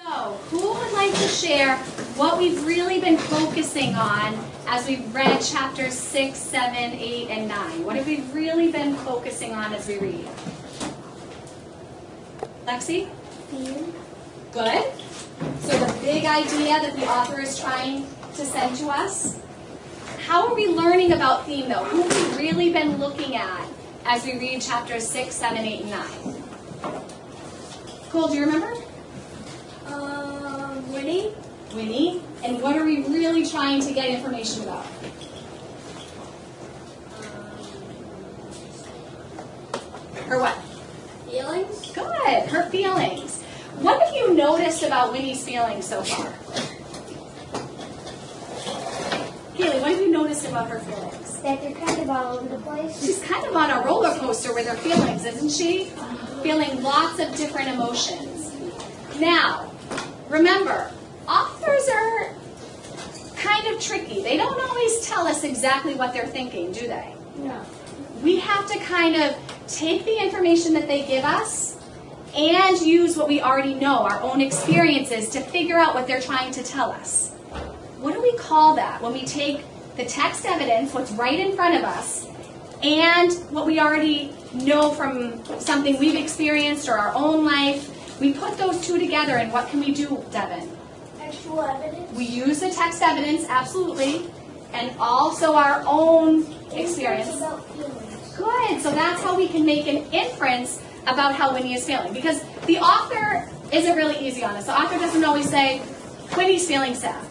So, who would like to share what we've really been focusing on as we've read chapters 6, 7, 8, and 9? What have we really been focusing on as we read? Lexi? Theme. Good. So the big idea that the author is trying to send to us. How are we learning about theme, though? Who have we really been looking at as we read chapters 6, 7, 8, and 9? Cole, do you remember? Winnie. Winnie. And what are we really trying to get information about? Her what? Feelings. Good. Her feelings. What have you noticed about Winnie's feelings so far? Kaylee, what have you noticed about her feelings? That they're kind of all over the place. She's kind of on a roller coaster with her feelings, isn't she? Feeling lots of different emotions. Now, remember, authors are kind of tricky. They don't always tell us exactly what they're thinking, do they? No. We have to kind of take the information that they give us and use what we already know, our own experiences, to figure out what they're trying to tell us. What do we call that? When we take the text evidence, what's right in front of us, and what we already know from something we've experienced or our own life, we put those two together, and what can we do, Devin? Actual evidence. We use the text evidence, absolutely, and also our own experience. About feelings. Good. So that's how we can make an inference about how Winnie is feeling. Because the author isn't really easy on us. The author doesn't always say, Winnie's feeling sad.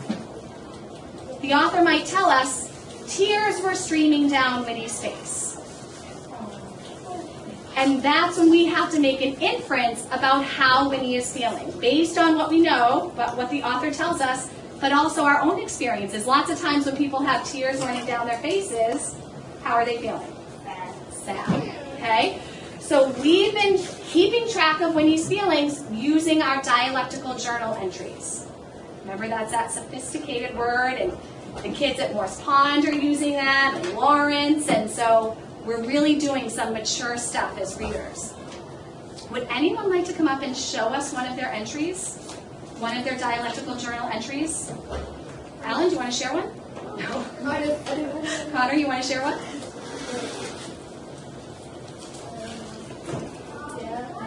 The author might tell us, tears were streaming down Winnie's face. And that's when we have to make an inference about how Winnie is feeling, based on what we know, what the author tells us, but also our own experiences. Lots of times when people have tears running down their faces, how are they feeling? Sad. Okay? So we've been keeping track of Winnie's feelings using our dialectical journal entries. Remember, that's that sophisticated word, and the kids at Morse Pond are using that, and Lawrence, and so we're really doing some mature stuff as readers. Would anyone like to come up and show us one of their entries? One of their dialectical journal entries? Alan, do you want to share one? No. Connor, you want to share one?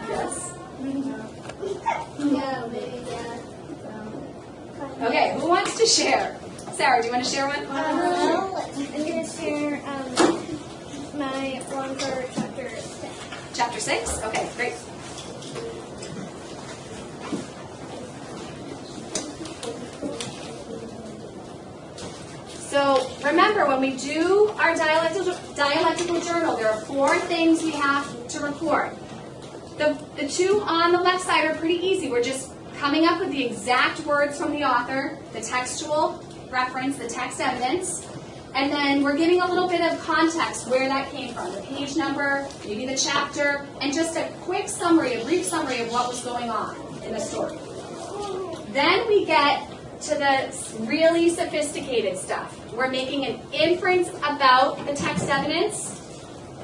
Yes. Yeah, maybe, yeah. Okay, who wants to share? Sarah, do you want to share one? I'm going to share my one for chapter 6. Chapter 6? Okay, great. So remember, when we do our dialectical journal, there are 4 things we have to record. The 2 on the left side are pretty easy. We're just coming up with the exact words from the author, the textual reference, the text evidence, and then we're giving a little bit of context where that came from, the page number, maybe the chapter, and just a quick summary, a brief summary of what was going on in the story. Then we get to the really sophisticated stuff. We're making an inference about the text evidence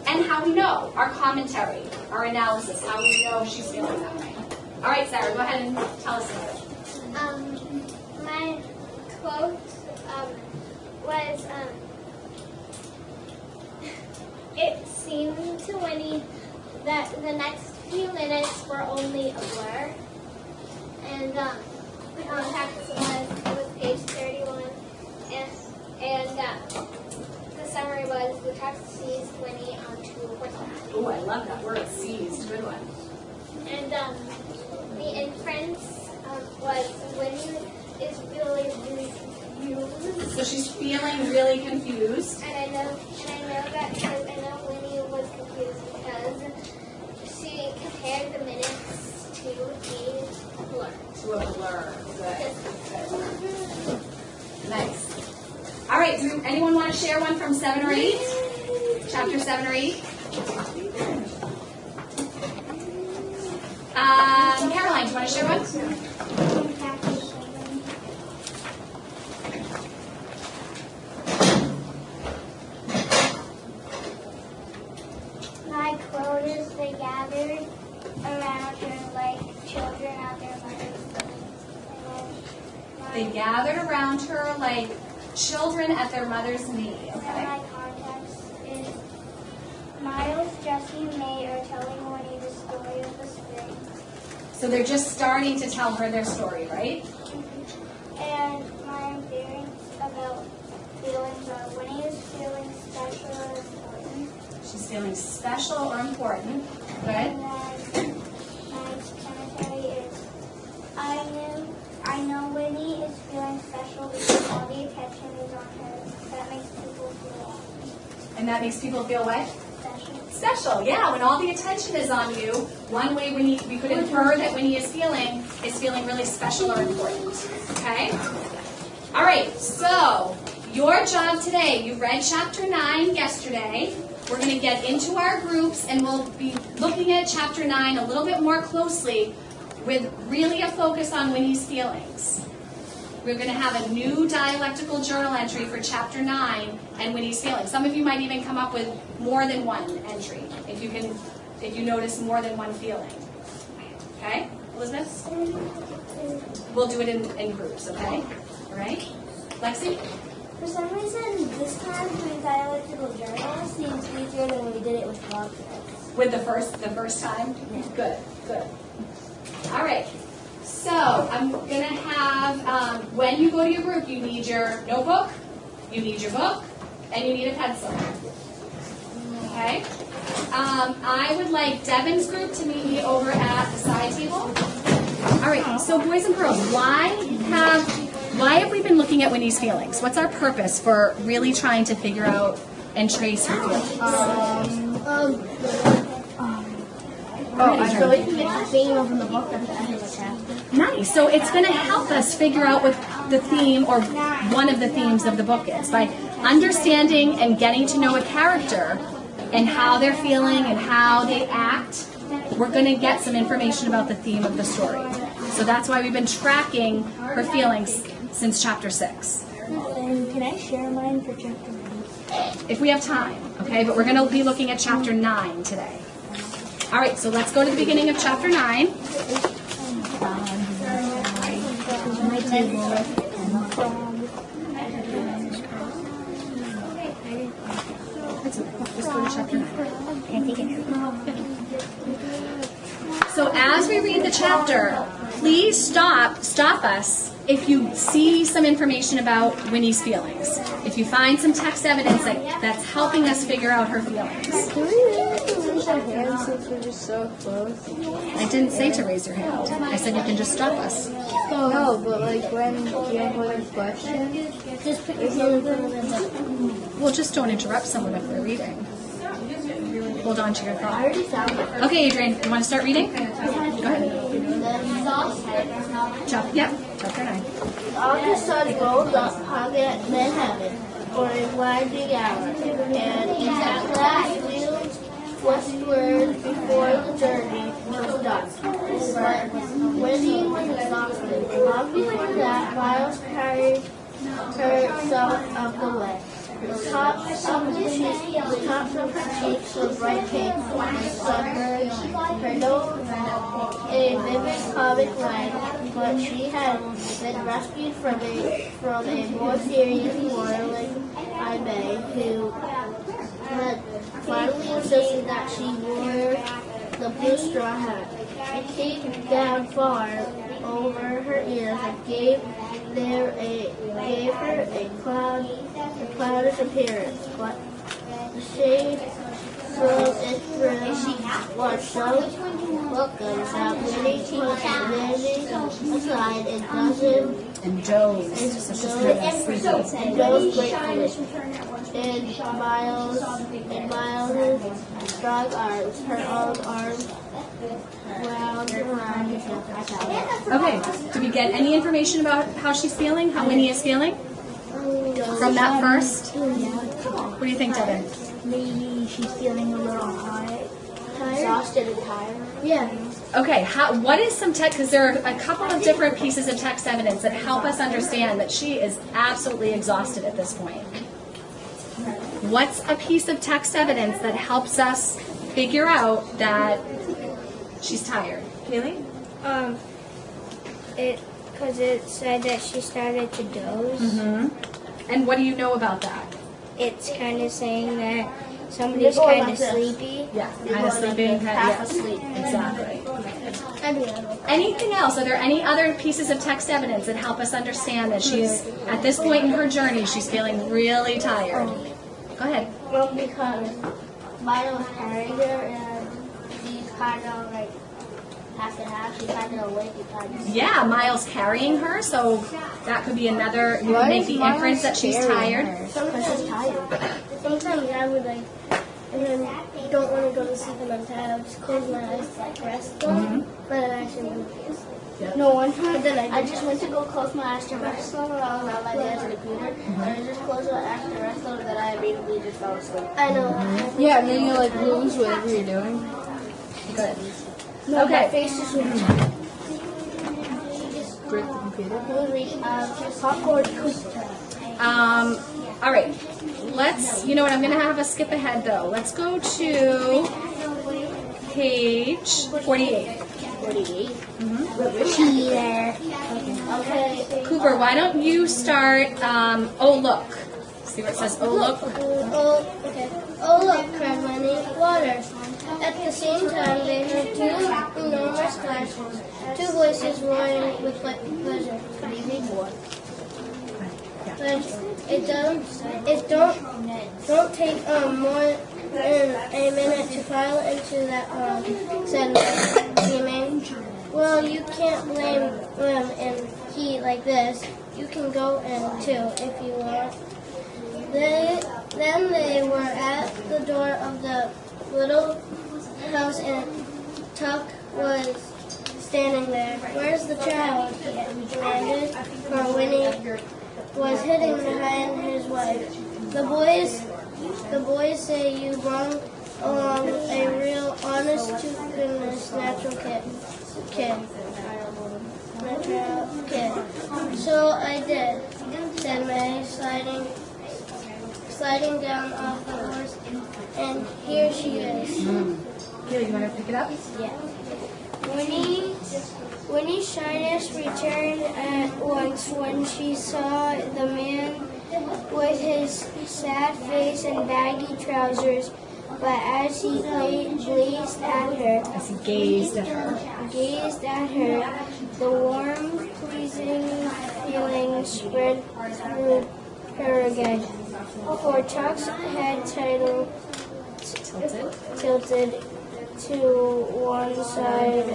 and how we know, our commentary, our analysis, how we know she's feeling that way. All right, Sarah, go ahead and tell us about it. My quote was, it seemed to Winnie that the next few minutes were only a blur. And the text was page 31, and the summary was, the text seized Winnie onto horseback. Oh, I love that word, seized. Good one. And the inference was Winnie is really confused. So she's feeling really confused. And I know that because I know Winnie was confused because she compared the minutes to a blur. To a blur. Good. Nice. All right, do anyone want to share one from 7 or 8? Chapter 7 or 8? Caroline, do you want to share one? My quote is, they gathered around her like children at their mother's bosom. They gathered around her like children at their mother's knee. And Okay. my context is Miles, Jesse, and May are telling Winnie the story of the spring. So they're just starting to tell her their story, right? And my feelings about feelings are Winnie is feeling special or important. She's feeling special or important. Good. And then my commentary is I know Winnie is feeling special because all the attention is on her. That makes people feel And that makes people feel what? special. Special, yeah. When all the attention is on you, one way we could infer that Winnie is feeling really special or important. Okay? All right, so your job today, you read chapter 9 yesterday. We're going to get into our groups and we'll be looking at chapter 9 a little bit more closely with really a focus on Winnie's feelings. We're going to have a new dialectical journal entry for chapter 9 and Winnie's feelings. Some of you might even come up with more than one entry if you notice more than one feeling. Okay, Elizabeth? We'll do it in groups, okay? All right? Lexi? For some reason, this time doing dialectical journal seems easier than when we did it with blog notes. With the first time? Good, good. All right. So I'm going to have, when you go to your group, you need your notebook, you need your book, and you need a pencil. Okay? I would like Devin's group to meet me over at the side table. All right, so boys and girls, why have we been looking at Winnie's feelings? What's our purpose for really trying to figure out and trace her feelings? I feel like it's the theme of the book at the end of the chapter. Nice. So it's going to help us figure out what the theme or one of the themes of the book is. By understanding and getting to know a character and how they're feeling and how they act, we're going to get some information about the theme of the story. So that's why we've been tracking her feelings since chapter 6. And can I share mine for chapter 9? If we have time, okay? But we're going to be looking at chapter 9 today. All right, so let's go to the beginning of chapter 9. My table. Just go to chapter 9. So as we read the chapter, please stop us if you see some information about Winnie's feelings. If you find some text evidence that's helping us figure out her feelings. Can we really raise our hands since we're just so close? I didn't say to raise your hand. I said you can just stop us. No, but like when you have one question, Just put your hand in front of them. Well, just don't interrupt someone if they're reading. Hold on to your I thought. already found it. Okay, Adrian, you want to start reading? Go ahead. Chapter 9. All the sun rolled up, hung at mid-heaven for a blinding hour, and at last wheeled westward before the journey was done. But Winnie was exhausted. Long before that, Miles carried her some of the way. The tops of her cheeks were bright pink and sunburned. Her nose a vivid comic red, but she had been rescued from a more serious whirling May, who had finally insisted that she wore the blue straw hat. It came down far over her ears and gave her a clownish appearance, but the shade from its brim was so welcome that Winnie was standing aside And dozed. So she's kind of sleepy. and dozed gratefully. In Miles' strong arms, her own arms wound around his neck. Okay, do we get any information about how she's feeling, how Winnie is feeling? From that first? What do you think, Devin? Maybe she's feeling a little hot. Exhausted and tired. Yeah. Okay, what is some text, because there are a couple of different pieces of text evidence that help us understand that she is absolutely exhausted at this point. What's a piece of text evidence that helps us figure out that she's tired? Kaylee? because it said that she started to doze. Mm-hmm. And what do you know about that? It's kind of saying that somebody's kind of sleepy. Yeah, kind of sleeping, half yes, asleep. exactly. I do know. Anything else? Are there any other pieces of text evidence that help us understand that she's, at this point in her journey, she's feeling really tired? Go ahead. Well, because Milo was carrying her and she's kind of like half and half. She's kind of awake and kind of. Yeah, Miles carrying her, so that could be another, you would make the inference that she's tired. Sometimes she's tired. Sometimes I would like, and then don't want to go to sleep and I'm tired. I would just close my eyes to like rest them, but I actually wouldn't be asleep. No, one time I just went to go close my eyes to rest them when I was on my dad's computer, and I just closed my eyes to rest them, and then I immediately just fell asleep. I know. Yeah, and then you like lose whatever you're doing. Good. No, Okay. my face is really Break the computer. All right. Let's, you know what, I'm going to have us skip ahead though. Let's go to page 48. 48. okay. Cooper, why don't you start, oh look. See where it says, oh look? Oh, okay. Oh, look, cried Winnie. Water. At the same time, they heard two enormous splashes, two voices roaring with pleasure. But it don't take more than a minute to pile into that pond, said Jimmy. Well, you can't blame them and he like this. You can go in too if you want. Then they were at the door of the little house and Tuck was standing there. Where's the child? He demanded, for Winnie was hidden behind his wife. The boys say you brought along a real honest to goodness natural kid. So I did, said May, sliding down off the horse, and here she is. Here, you want to pick it up? Yeah. Winnie's shyness returned at once when she saw the man with his sad face and baggy trousers. But as he gazed at her, the warm, pleasing feeling spread through her again. For Chuck's head tilted to one side,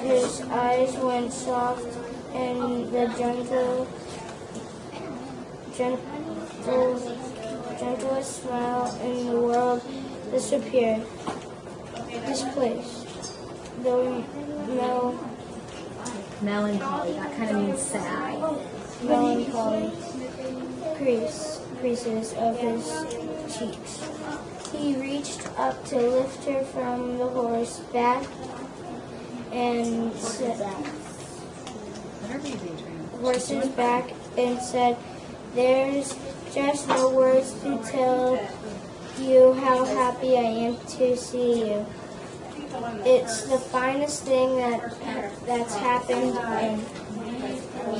his eyes went soft, and the gentlest smile in the world disappeared. Displaced. The Melancholy, that kind of means sad. melancholy creases of his cheeks. He reached up to lift her from the horse's back and said, "There's just no words to tell you how happy I am to see you. It's the finest thing that's happened." And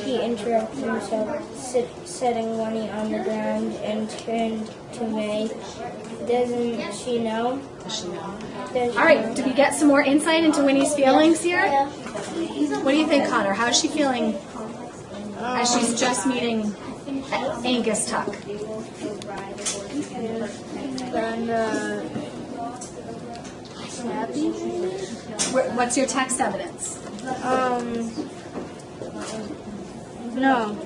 he interrupted himself, setting Winnie on the ground, and turned to May. Doesn't she know? All right, did we get some more insight into Winnie's feelings here? Yeah. What do you think, Connor? How is she feeling as she's just meeting Angus Tuck? And happy? What's your text evidence? No.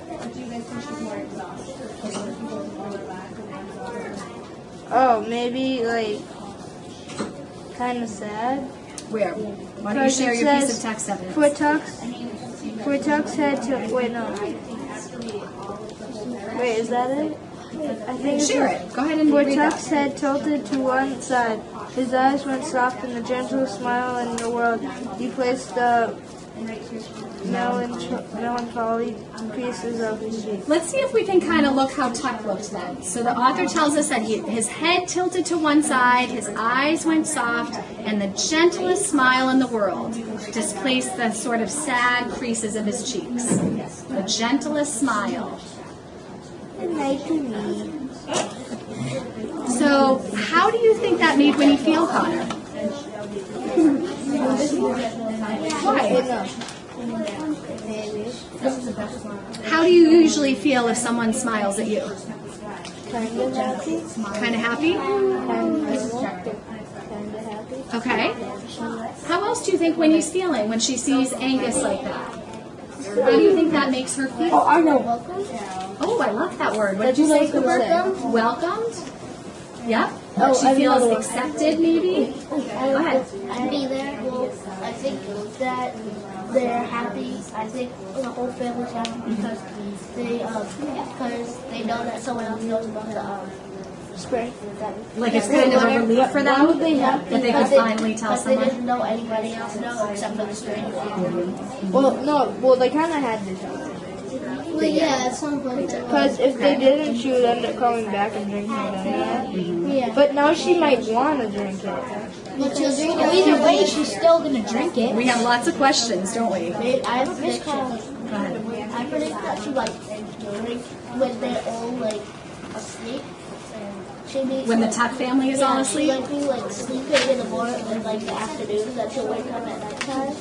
Oh, maybe like kind of sad. Where? Why don't you share your piece of text evidence? For Tuck's head to wait no. Wait, is that it? I think Share it. Go ahead and For read Tuck's that. head tilted to one side, his eyes went soft, and the gentlest smile in the world. He placed the melancholy pieces of his cheek. Let's see if we can kind of look how Tuck looked then. So the author tells us that his head tilted to one side, his eyes went soft, and the gentlest smile in the world displaced the sort of sad creases of his cheeks. The gentlest smile. So how do you think that made Winnie feel, Connor? Why? How do you usually feel if someone smiles at you? Kind of happy. Kind of happy? Okay. How else do you think Winnie's feeling when she sees Angus like that? How do you think that makes her feel? Oh, I know. Oh, I love that word. What did you say? Welcomed? Welcomed? Yeah. Oh, She I feels know. accepted, maybe? Go ahead. I'd be there. Well, I think that they're happy. I think the whole family's happy because they know that someone else knows about the spring. Like it's kind of a relief for them They have that they could finally tell But they someone. didn't know anybody else know except for the stranger. Well, they kind of had to tell them. Well, yeah, at some point. Because if they didn't, she would end up coming back and drinking it anyway. Yeah. But now she might want to drink it. But she'll drink it. Either way, she's still gonna drink it. We have lots of questions, don't we? I have a prediction. Go ahead. I predict that she like drink when they're all like asleep. She makes, When the Tuck family is all asleep? She might be like sleeping in the morning, in like the afternoon, then she'll wake up at nighttime,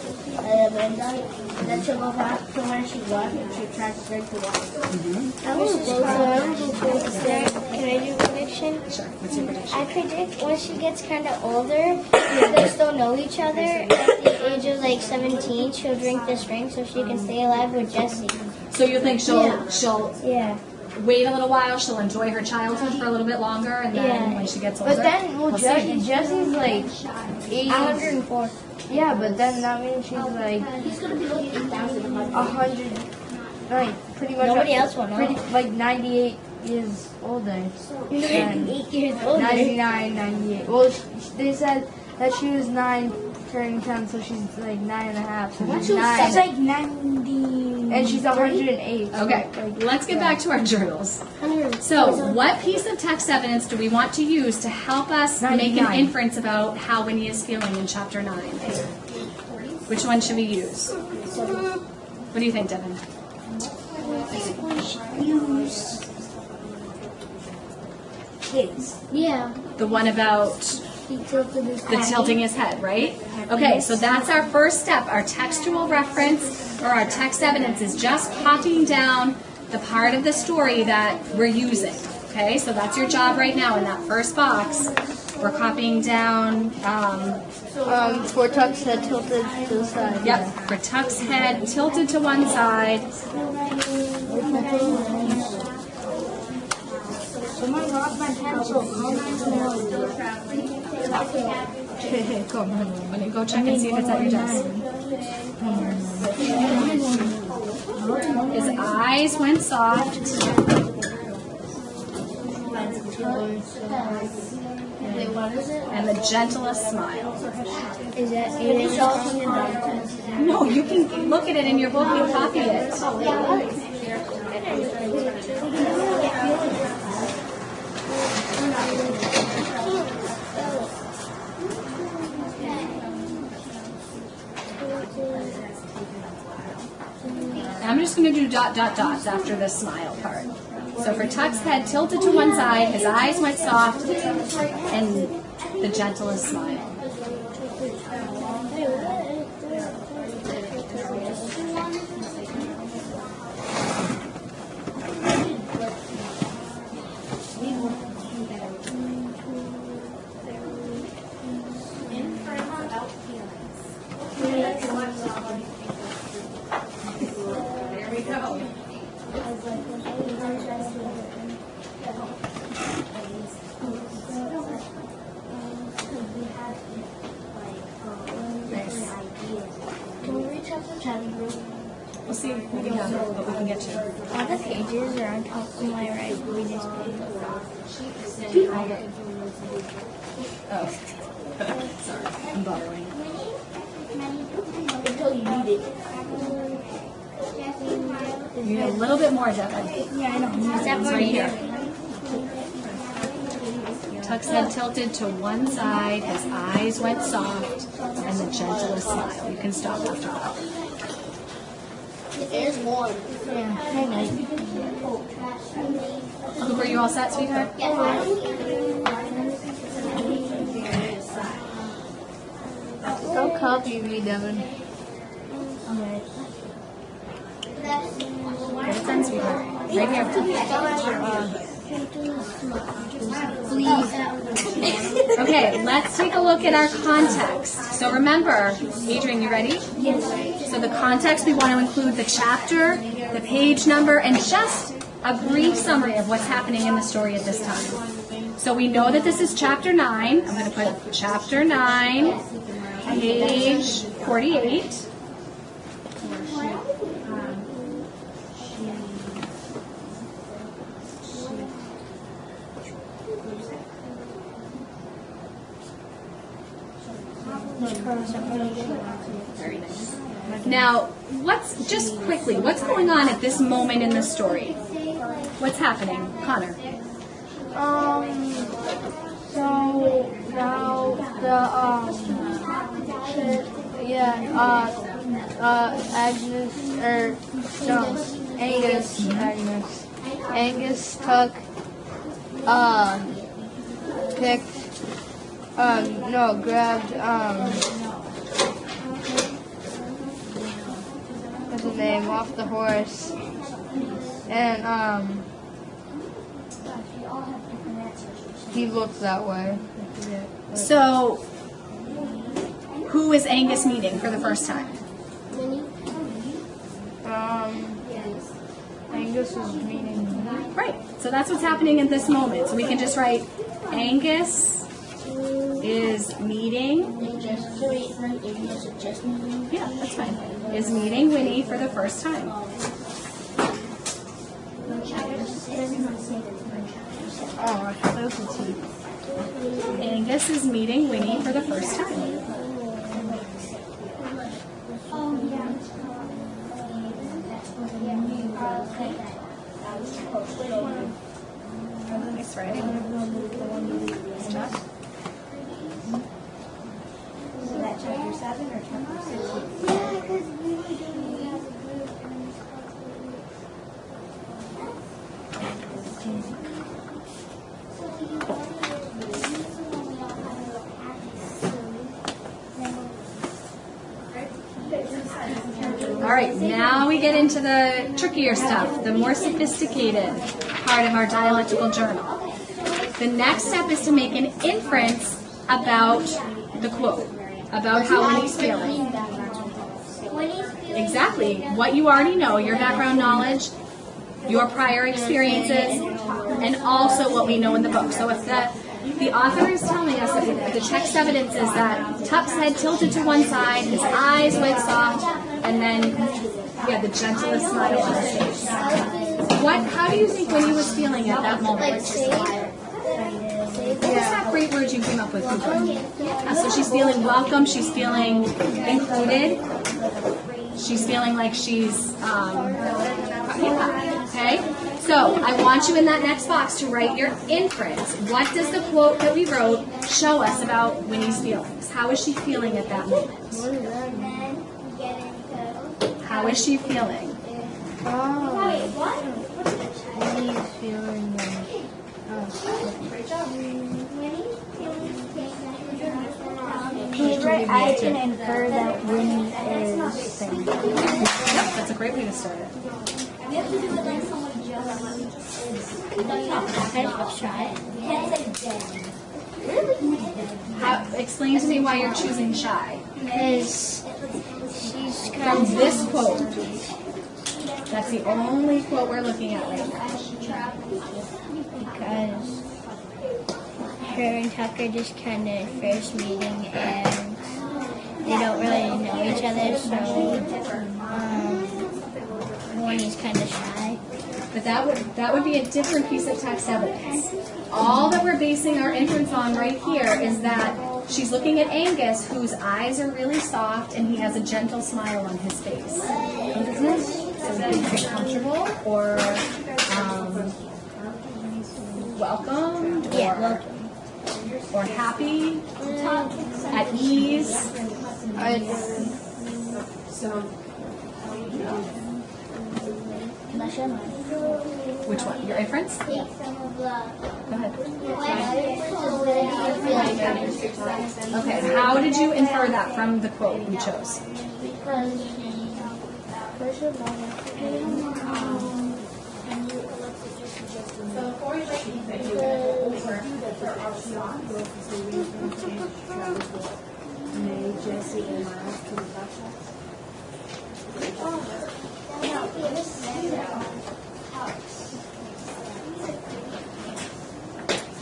and midnight, and then she'll go back to where she was and she'll try to drink the water. Can I do a prediction? Sure. What's your prediction? I predict when she gets kind of older, if they still know each other, at the age of like 17, she'll drink this drink so she can stay alive with Jesse. So you think she'll Yeah. wait a little while, she'll enjoy her childhood for a little bit longer, and then Yeah. when she gets older, But then, we'll see. Jesse's like 104. Yeah, but then that means she's like He's gonna be like 8,000 a month. 100, like pretty much Nobody else will know. like 98 years older. You're 8 years older. 99, 98. Well, they said that she was 9 turning 10, so she's like 9.5. So she's 9. That's like 90. And she's 108. Okay, let's get back to our journals. So, what piece of text evidence do we want to use to help us make an 99. inference about how Winnie is feeling in chapter 9? Which one should we use? What do you think, Devin? Use his. Yeah. The one about He tilted his the tilting his head, right? Okay, so that's our first step. Our textual reference or our text evidence is just copying down the part of the story that we're using. Okay, so that's your job right now in that first box. We're copying down, For Tuck's head tilted to the side. yep, for Tuck's head tilted to one side. Someone robbed my pencil. Come on, let me go check and see if it's at your desk. His eyes went soft. And the gentlest smile. Is that it? No, you can look at it in your book and copy it. I'm just going to do dot, dot, dots after the smile part. So for Tuck's head tilted to one side, his eyes went soft, and the gentlest smile. There we go. Can we reach out to chatting group? We'll see what we can get to. All the pages are on top of my right reading page. Oh. Sorry, I'm bothering. Until you need it. You need a little bit more, Devin. Yeah, I know. Is that It's right here. Tuck's head tilted to one side, his eyes went soft, and the gentlest smile. You can stop after that. There's one. Yeah, hang on. Were you all set, sweetheart? Don't copy me, Devin. Alright. Get it done, sweetheart. Right here. Okay, let's take a look at our context. So remember, Adrian, you ready? Yes. So the context, we want to include the chapter, the page number, and just a brief summary of what's happening in the story at this time. So we know that this is chapter 9. I'm going to put chapter 9, page 48. Very nice. Now, what's going on at this moment in the story? What's happening? Connor. So now Angus took, grabbed, what's his name, off the horse, and, he looks that way. So, who is Angus meeting for the first time? Angus is meeting. Right. So that's what's happening in this moment. So we can just write Angus is meeting. Yeah, that's fine. Is meeting Winnie for the first time. Oh, I thought that was a T. Angus is meeting Winnie for the first time. Nice writing. Nice job. Is that chapter 7 or chapter 6? All right, now we get into the trickier stuff, the more sophisticated part of our dialectical journal. The next step is to make an inference about the quote, about how Winnie's feeling. Exactly, what you already know, your background knowledge, your prior experiences, and also what we know in the book. So if the author is telling us that the text evidence is that Tuck's head tilted to one side, his eyes went soft, and then he had the gentlest smile on his face. How do you think Winnie was feeling at that moment? What was that great word you came up with, Cooper? So she's feeling welcome, she's feeling included, she's feeling like she's, okay? So I want you in that next box to write your inference. What does the quote that we wrote show us about Winnie's feelings? How is she feeling at that moment? How is she feeling? Winnie's feeling I can infer that Winnie is saying. Yep, that's a great way to start it. Explain to me why you're choosing shy. Because she's kind From of this quote, that's the only quote we're looking at right now. because her and Tucker just kind of first meeting and they don't really know each other, so Winnie's kind of shy. But that would be a different piece of text evidence. All that we're basing our inference on right here is that she's looking at Angus, whose eyes are really soft, and he has a gentle smile on his face. comfortable or welcomed or happy, at ease. Which one? Your inference? Go ahead. Okay, how did you infer that from the quote you chose?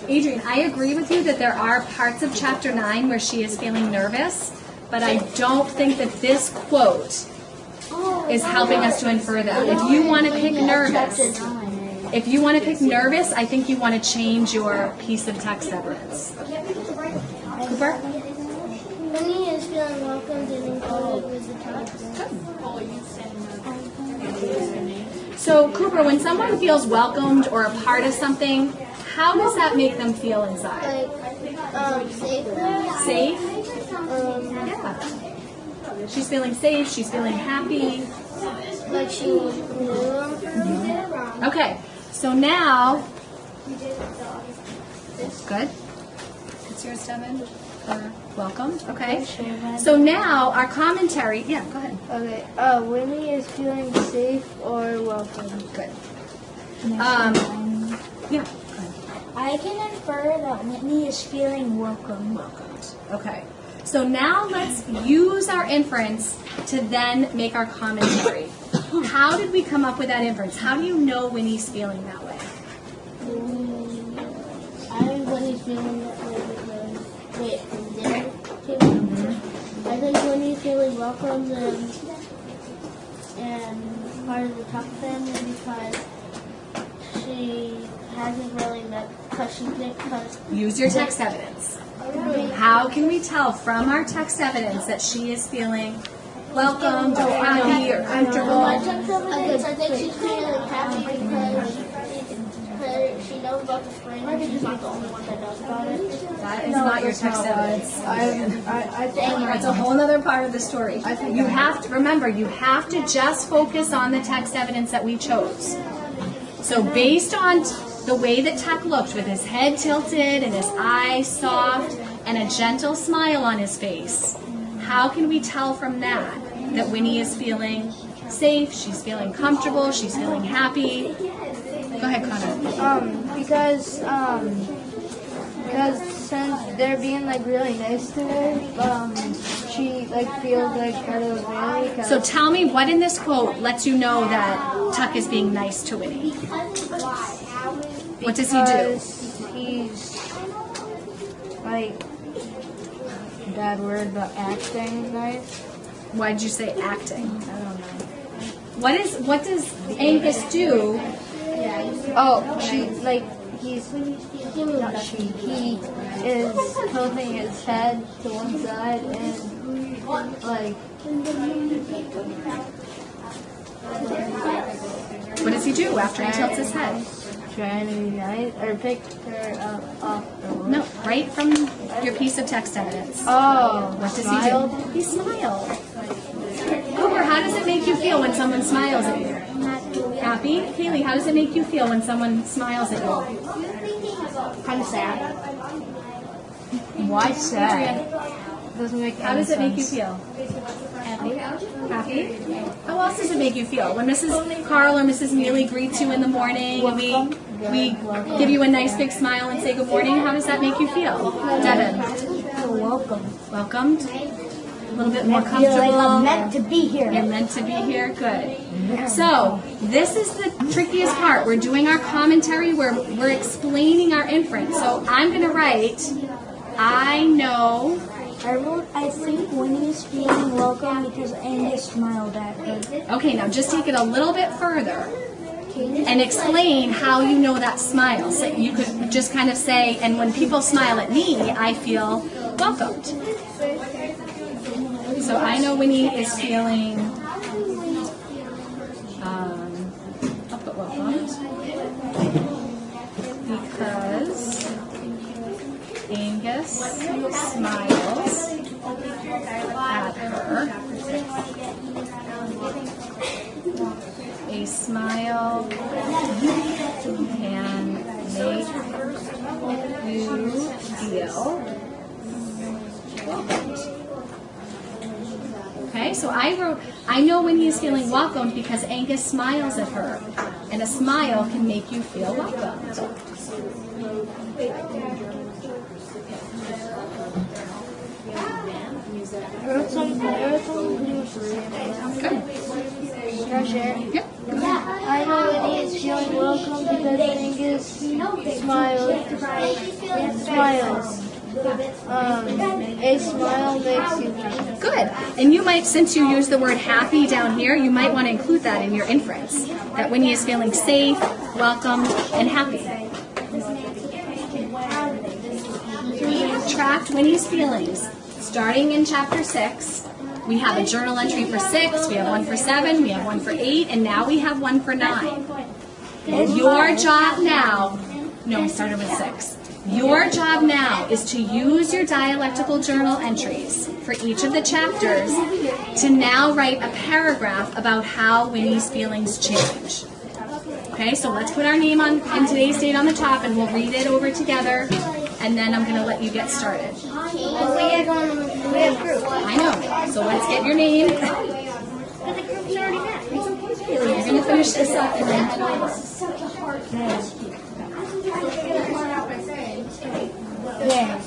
Adrian, I agree with you that there are parts of chapter 9 where she is feeling nervous, but I don't think that this quote is helping us to infer that. If you want to pick nervous, I think you want to change your piece of text evidence. Cooper? Winnie is feeling welcomed and included with the text. So, Cooper, when someone feels welcomed or a part of something, how does that make them feel inside? Safe. Safe? Yeah. She's feeling safe, she's feeling happy. Like she knew. Okay, so now, good. It's yours, Devin. Welcomed. Okay. So now our commentary. Yeah, go ahead. Okay. Winnie is feeling safe or welcome. Good. Yeah. Go ahead. I can infer that Whitney is feeling welcome. Welcomed. Okay. So now let's use our inference to then make our commentary. How did we come up with that inference? How do you know Winnie's feeling that way? I think Winnie's feeling that way because I think Winnie's feeling welcome and part of the Tuck family because she hasn't really met because Use your text evidence. How can we tell from our text evidence that she is feeling welcomed or happy or comfortable? I think she's feeling happy because she knows about the spring. She's not the only one that knows about it. That is not your text evidence. I think That's a whole other part of the story. You have to remember, you have to just focus on the text evidence that we chose. So based on the way that Tuck looked with his head tilted and his eyes soft and a gentle smile on his face, how can we tell from that that Winnie is feeling safe, she's feeling comfortable, she's feeling happy? Go ahead, Connor. Because since they're being like really nice to her, she like feels like part of the family. So tell me what in this quote lets you know that Tuck is being nice to Winnie? What does he do? He's like bad word, but acting nice. Why did you say acting? I don't know. What does Angus do? Oh, he is tilting his head to one side and like. What does he do after he tilts his head? Trying to be nice or pick her up off the roof. No, right from your piece of text evidence. Oh, What does he do? He smiled. Cooper, how does it make you feel when someone smiles at you? Happy? Kaylee, how does it make you feel when someone smiles at you? Kind of sad. Why sad? Doesn't make How does it make you feel? Happy. Happy? How else does it make you feel? When Mrs. Karl or Mrs. Mealy greets you in the morning and we give you a nice big smile and say good morning, how does that make you feel? Devin? Welcome. Welcomed? A little bit more I feel like comfortable? I'm meant to be here. You're meant to be here? Good. So, this is the trickiest part. We're doing our commentary, we're explaining our inference. So, I'm going to write, I know. I think Winnie is feeling welcome because Angus smiled at her. Okay, now just take it a little bit further and explain how you know that smile. So you could just kind of say, and when people smile at me, I feel welcomed. So I know Winnie is feeling because Angus smiles at her. A smile can make you feel welcomed. Okay, so I know when he's feeling welcomed because Angus smiles at her. And a smile can make you feel welcomed. Good. Can I share? Yep. I know when he is feeling welcome because Angus smiles. A smile makes you happy. Good. And you might, since you use the word happy down here, you might want to include that in your inference. That when he is feeling safe, welcome, and happy. We've tracked Winnie's feelings. Starting in chapter 6, we have a journal entry for 6, we have one for 7, we have one for 8, and now we have one for 9. Your job now, no, we started with 6. Your job now is to use your dialectical journal entries for each of the chapters to now write a paragraph about how Winnie's feelings change. Okay, so let's put our name on and today's date on the top and we'll read it over together and then I'm going to let you get started. We have group. I know, so let's get your name. But the group's already met. You're going to finish this up and then head over. Yeah.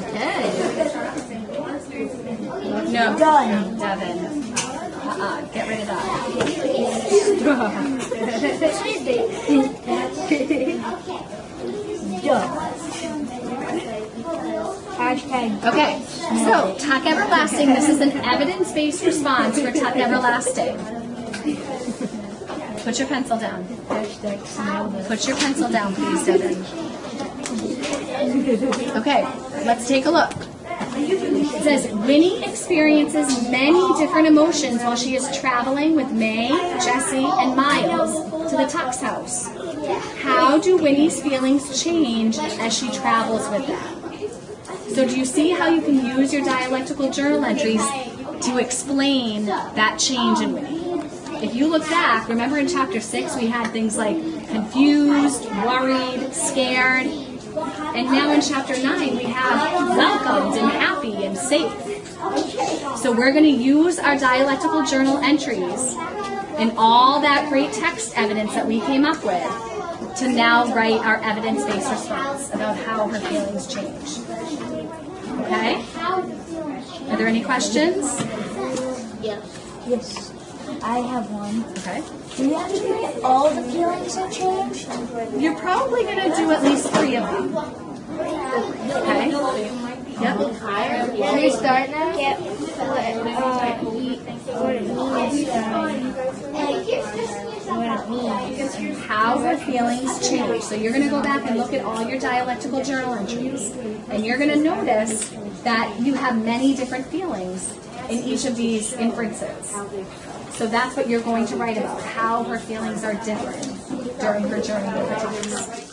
Okay. No. Done. Devin. Get rid of that. Done. Hashtag. Okay, so Tuck Everlasting, this is an evidence-based response for Tuck Everlasting. Put your pencil down. Hashtag smile. Put your pencil down, please, Devin. Okay, let's take a look. It says, Winnie experiences many different emotions while she is traveling with May, Jesse, and Miles to the Tuck's house. How do Winnie's feelings change as she travels with them? So do you see how you can use your dialectical journal entries to explain that change in Winnie? If you look back, remember in chapter 6 we had things like confused, worried, scared, and now in chapter 9 we have welcomed and happy and safe. So we're going to use our dialectical journal entries and all that great text evidence that we came up with to now write our evidence-based response about how her feelings change. Okay? Are there any questions? Yes. I have one. Okay. Do you have to do all the feelings that change? You're probably going to do at least 3 of them. Okay? Yep. Can we start now? Yep. What it means. What it means. How her feelings change. So you're going to go back and look at all your dialectical journal entries. And you're going to notice that you have many different feelings in each of these inferences. So that's what you're going to write about, how her feelings are different during her journey with the text.